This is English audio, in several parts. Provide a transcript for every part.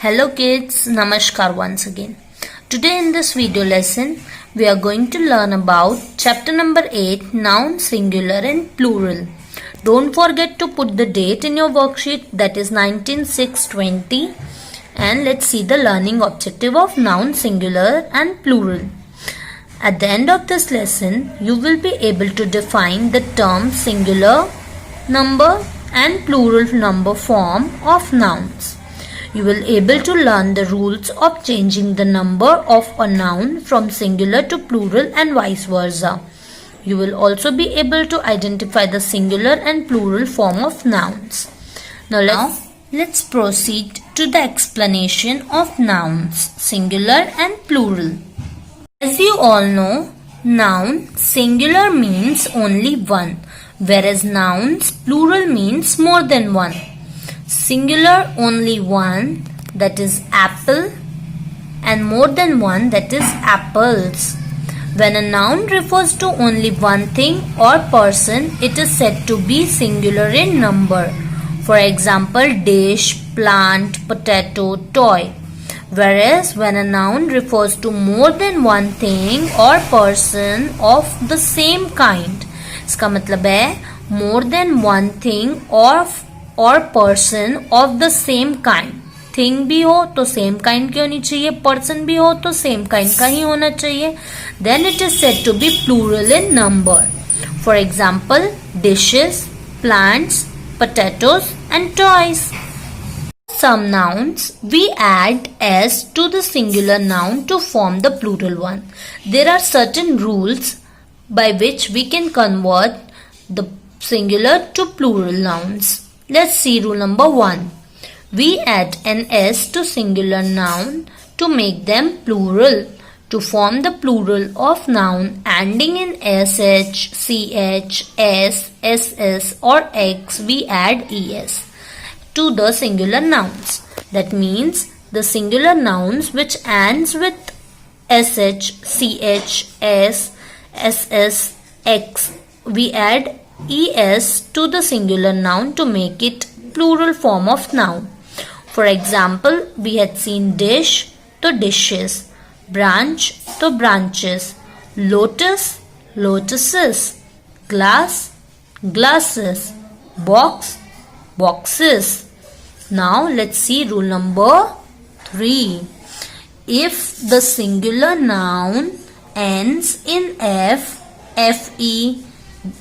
Hello kids, Namaskar once again. Today in this video lesson, we are going to learn about chapter number 8, noun singular and plural. Don't forget to put the date in your worksheet, that is 19/6/20, and let's see the learning objective of noun singular and plural. At the end of this lesson, you will be able to define the term singular number and plural number form of nouns. You will able to learn the rules of changing the number of a noun from singular to plural and vice versa. You will also be able to identify the singular and plural form of nouns. Now let's proceed to the explanation of nouns, singular and plural. As you all know, noun singular means only one, whereas nouns plural means more than one. Singular only one, that is apple, and more than one, that is apples. When a noun refers to only one thing or person, it is said to be singular in number. For example, dish, plant, potato, toy. Whereas when a noun refers to more than one thing or person of the same kind, इसका मतलब है more than one thing or person of the same kind. Thing भी हो तो same kind की होनी चाहिए, person भी हो तो सेम काइंड का ही होना चाहिए. Then it is said to be plural in number. For example, dishes, plants, potatoes and toys. Some nouns we add s to the singular noun to form the plural one. There are certain rules by which we can convert the singular to plural nouns. Let's see rule number 1. We add an s to singular noun to make them plural. To form the plural of noun ending in sh, ch, s, ss or x, we add es to the singular nouns. That means the singular nouns which ends with sh, ch, s, ss, x, we add es to the singular noun to make it plural form of noun. For example, we had seen dish to dishes, branch to branches, lotus, lotuses, glass, glasses, box, boxes. Now let's see rule number 3. If the singular noun ends in fe,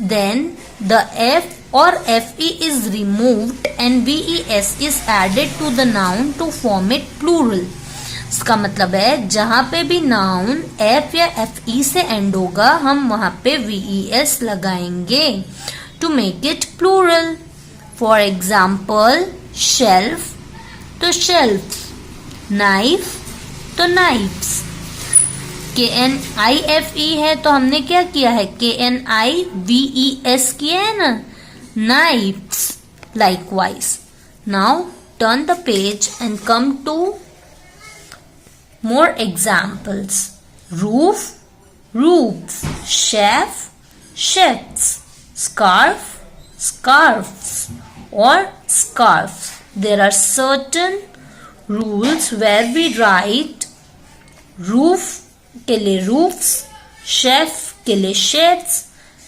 then the f or fe is removed and ves is added to the noun to form it plural. इसका मतलब है जहां पे भी noun f या fe से and होगा, हम वहां पे ves लगाएंगे to make it plural. For example, shelf तो shelves, knife तो knives. KNIFE है तो हमने क्या किया है, KNIVES किया है ना, knives. Likewise, now turn the page and come to more examples. Roof, roofs, chef, chefs, scarf, scarves or scarves. There are certain rules where we write roof के लिए roofs, chef के लिए chefs,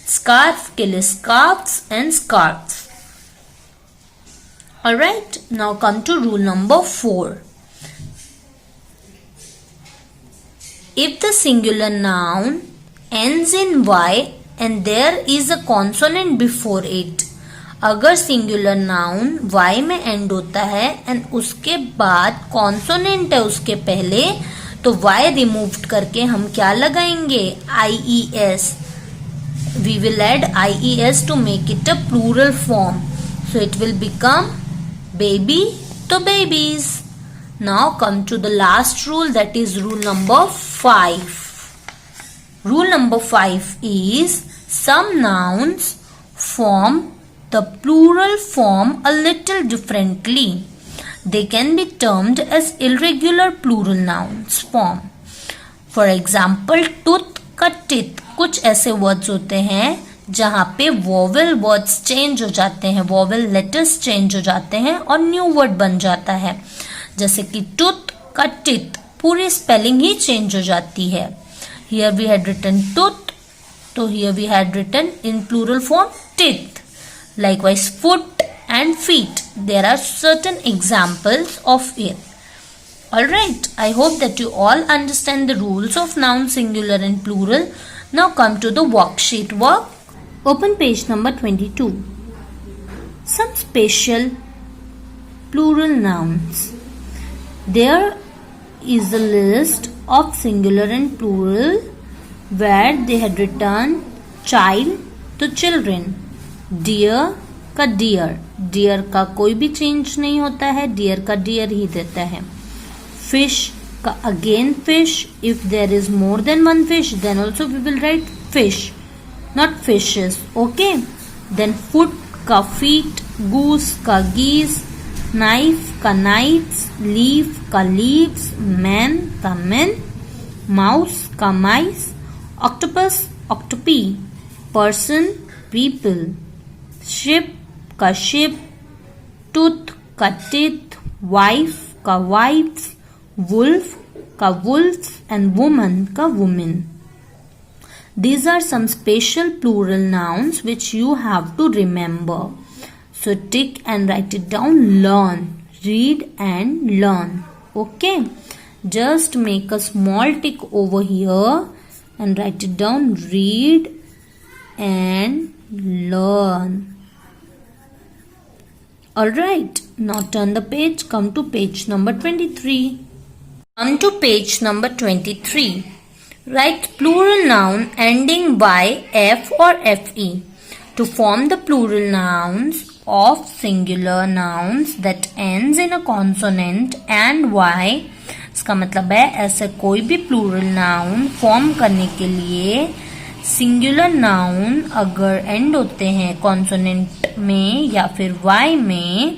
scarf के लिए scarves and scarves. Alright, now come to rule number 4. If the singular noun ends in y and there is a consonant before it, अगर singular noun y में end होता है and उसके बाद consonant है उसके पहले, तो y रिमूव करके हम क्या लगाएंगे, ies. We will add ies to make it a plural form. So it will become baby to babies. Now come to the last rule, that is rule number 5. Rule number 5 is some nouns form the plural form a little differently. They can be termed as irregular plural nouns form. For example, tooth का tit. कुछ ऐसे words होते हैं जहाँ पे vowel words change हो जाते हैं, वोवेल लेटर्स चेंज हो जाते हैं और न्यू वर्ड बन जाता है. जैसे कि टूथ का टिथ, पूरी स्पेलिंग ही चेंज हो जाती है. Here we had written tooth, so here we had written in plural form teeth. Likewise, foot and feet. There are certain examples of it. Alright, I hope that you all understand the rules of noun singular and plural. Now come to the worksheet work. Open page number 22. Some special plural nouns. There is a list of singular and plural where they had written child to children. Deer का deer, deer का कोई भी change नहीं होता है, deer का deer ही देता है. Fish का again fish. If there is more than one fish, then also we will write fish, not fishes. Okay. Then foot का feet, goose का geese, knife का knives, leaf का leaves, man का men, mouse का mice, octopus octopi, person people, ship का ship, tooth का teeth, wife का wives, wolf का wolves and woman का women. These are some special plural nouns which you have to remember. So tick and write it down. Learn, read and learn. Okay. Just make a small tick over here and write it down. Read and learn. Alright. Now turn the page. Come to page number 23. Come to page number 23. Write plural noun ending by F or FE. To form the plural nouns of singular nouns that ends in a consonant and Y, इसका मतलब है ऐसे कोई भी plural noun form करने के लिए singular noun अगर end होते हैं consonant में या फिर Y में,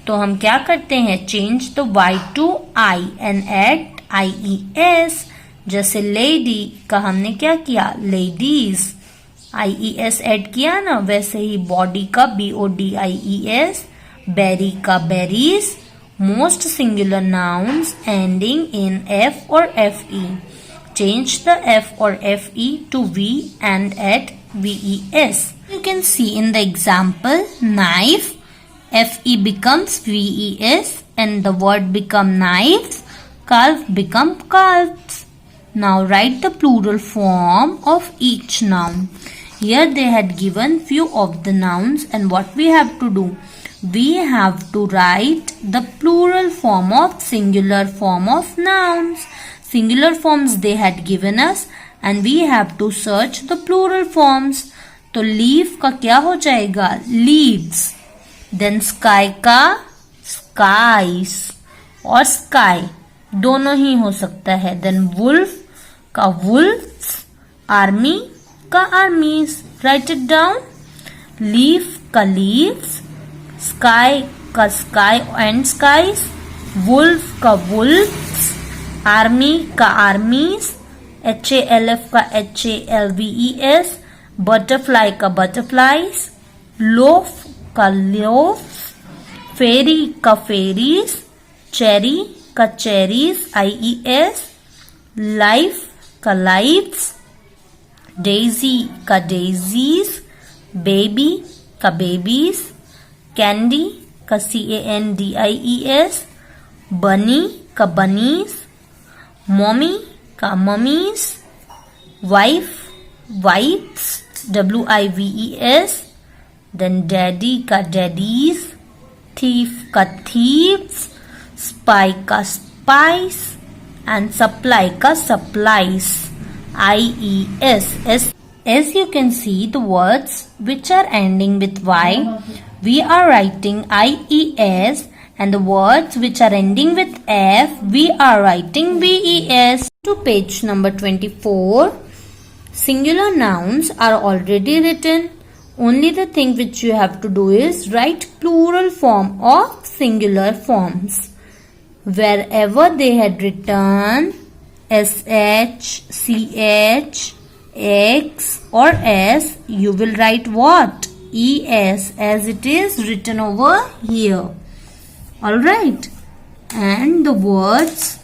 तो हम क्या करते हैं, change the Y to I and add IES. जैसे lady का हमने क्या किया, ladies, IES ऐड किया ना, वैसे ही body का BODIES, berry का berries. Most singular nouns ending in F or FE. Change the F or FE to V and add VES. You can see in the example, knife, FE becomes VES and the word become knives, calf become calves. Now write the plural form of each noun. Here they had given few of the nouns, and what we have to do? We have to write the plural form of singular form of nouns. Singular forms they had given us and we have to search the plural forms. तो leaf का क्या हो जाएगा, leaves. Then sky का skies और sky दोनों ही हो सकता है. Then wolf का wolves, army का armies. Write it down. Leaf का leaves, sky का sky and skies, wolf का wolves, army का armies, HALF का HALVES, butterfly का butterflies, loaf का loaves, fairy का fairies, cherry का cherries IES, life का lives, daisy का daisies, baby का babies, candy का CANDIES, bunny का bunnies, mommy का mummies, wife wives WIVES, then daddy का daddies, thief का thieves, spy का spies and supply ka supplies IES. As you can see, the words which are ending with Y, we are writing IES, and the words which are ending with F, we are writing VES. To page number 24, singular nouns are already written. Only the thing which you have to do is write plural form of singular forms. Wherever they had written SH, CH, X or S, you will write what? ES, as it is written over here. Alright. and the words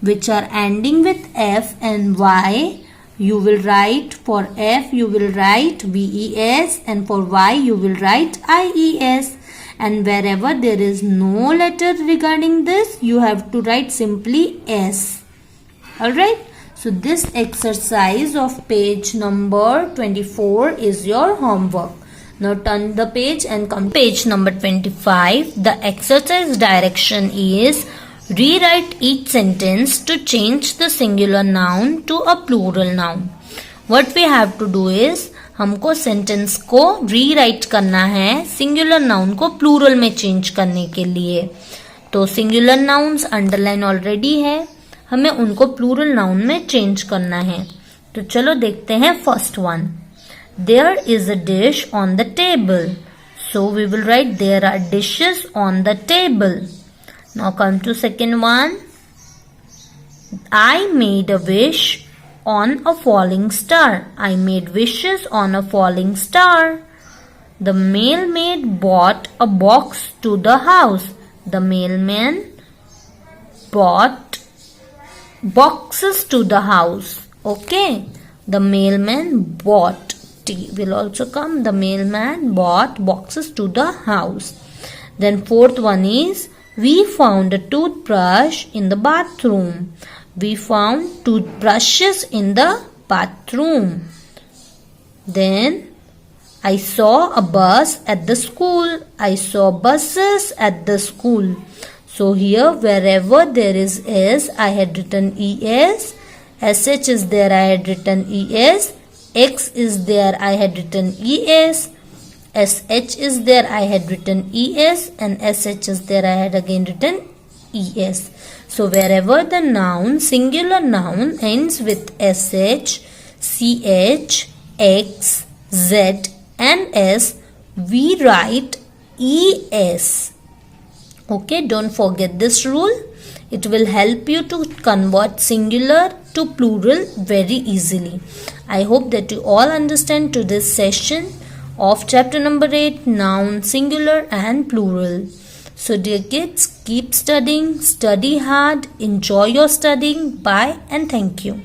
which are ending with F and Y, you will write, for F you will write VES, and for Y you will write IES. And wherever there is no letter regarding this, you have to write simply S. Alright. So this exercise of page number 24 is your homework. Now turn the page and come to page number 25. The exercise direction is rewrite each sentence to change the singular noun to a plural noun. What we have to do is, हमको sentence को rewrite करना है singular noun को plural में change करने के लिए. तो सिंगुलर नाउन्स अंडरलाइन ऑलरेडी है, हमें उनको प्लूरल नाउन में चेंज करना है. तो चलो देखते हैं first one. There is a dish on the table. So we will write there are dishes on the table. Now come to second one. I made a wish on a falling star. I made wishes on a falling star. The mailman bought a box to the house. The mailman bought boxes to the house. Okay. The mailman bought. T will also come. The mailman bought boxes to the house. Then fourth one is, we found a toothbrush in the bathroom. We found toothbrushes in the bathroom. Then I saw a bus at the school. I saw buses at the school. So here wherever there is S, I had written ES. SH is there, I had written ES. X is there, I had written ES. SH is there, I had written ES. And SH is there, I had again written ES. So wherever the noun, singular noun ends with SH, CH, X, Z and S, we write ES. Okay, don't forget this rule. It will help you to convert singular to plural very easily. I hope that you all understand to this session of chapter number 8, noun, singular and plural. So dear kids, keep studying, study hard, enjoy your studying. Bye and thank you.